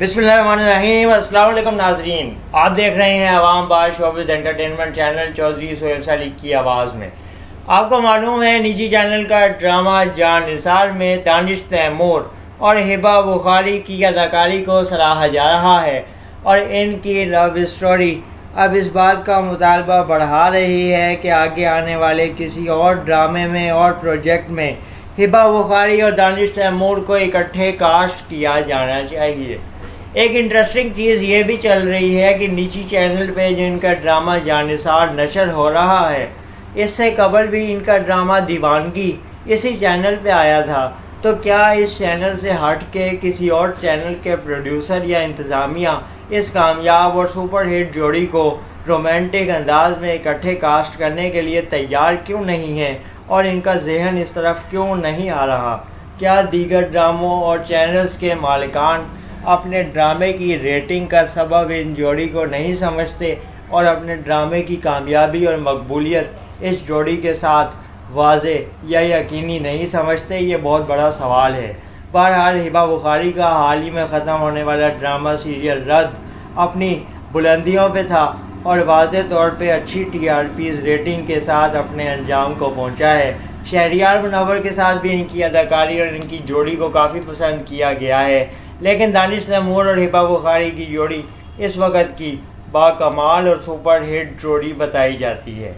बिस्मिल्लाहिर्रहमानिर्रहीम। अस्सलाम वालेकुम नाजरीन, आप देख रहे हैं अवाम बार showbiz entertainment channel Chaudhary Sohaib साली की आवाज़ में। आपको मालूम है निजी चैनल का ड्रामा जान निसार में दानिश तैमूर और हिबा बुखारी की अदाकारी को सराहा जा रहा है और इनकी लव स्टोरी अब इस बात का मुतालबा बढ़ा रही है कि आगे आने वाले किसी और ड्रामे में और प्रोजेक्ट में हिबा बुखारी और दानिश तैमूर को इकट्ठे कास्ट किया जाना चाहिए। एक इंटरेस्टिंग चीज़ ये भी चल रही है कि निजी चैनल पे जिनका ड्रामा जानिसार नशर हो रहा है, इससे कबल भी इनका ड्रामा दीवानगी इसी चैनल पे आया था। तो क्या इस चैनल से हट के किसी और चैनल के प्रोड्यूसर या इंतज़ामिया इस कामयाब और सुपर हिट जोड़ी को रोमांटिक अंदाज में इकट्ठे कास्ट करने के लिए तैयार क्यों नहीं है और इनका जहन इस तरफ क्यों नहीं आ रहा? क्या दीगर ड्रामों और चैनल्स के मालिकान अपने ड्रामे की रेटिंग का सबब इन जोड़ी को नहीं समझते और अपने ड्रामे की कामयाबी और मकबूलियत इस जोड़ी के साथ वाज़े या यकीनी नहीं समझते? ये बहुत बड़ा सवाल है। बहरहाल हिबा बुखारी का हाल ही में ख़त्म होने वाला ड्रामा सीरियल रद्द अपनी बुलंदियों पे था और वाज़े तौर पे अच्छी TRPs रेटिंग के साथ अपने अंजाम को पहुंचा है। शहरियार मुनव्वर के साथ भी इनकी अदाकारी और इनकी जोड़ी को काफ़ी पसंद किया गया है, लेकिन दानिश तैमूर और हिबा बुखारी की जोड़ी इस वक्त की बाकमाल और सुपर हिट जोड़ी बताई जाती है।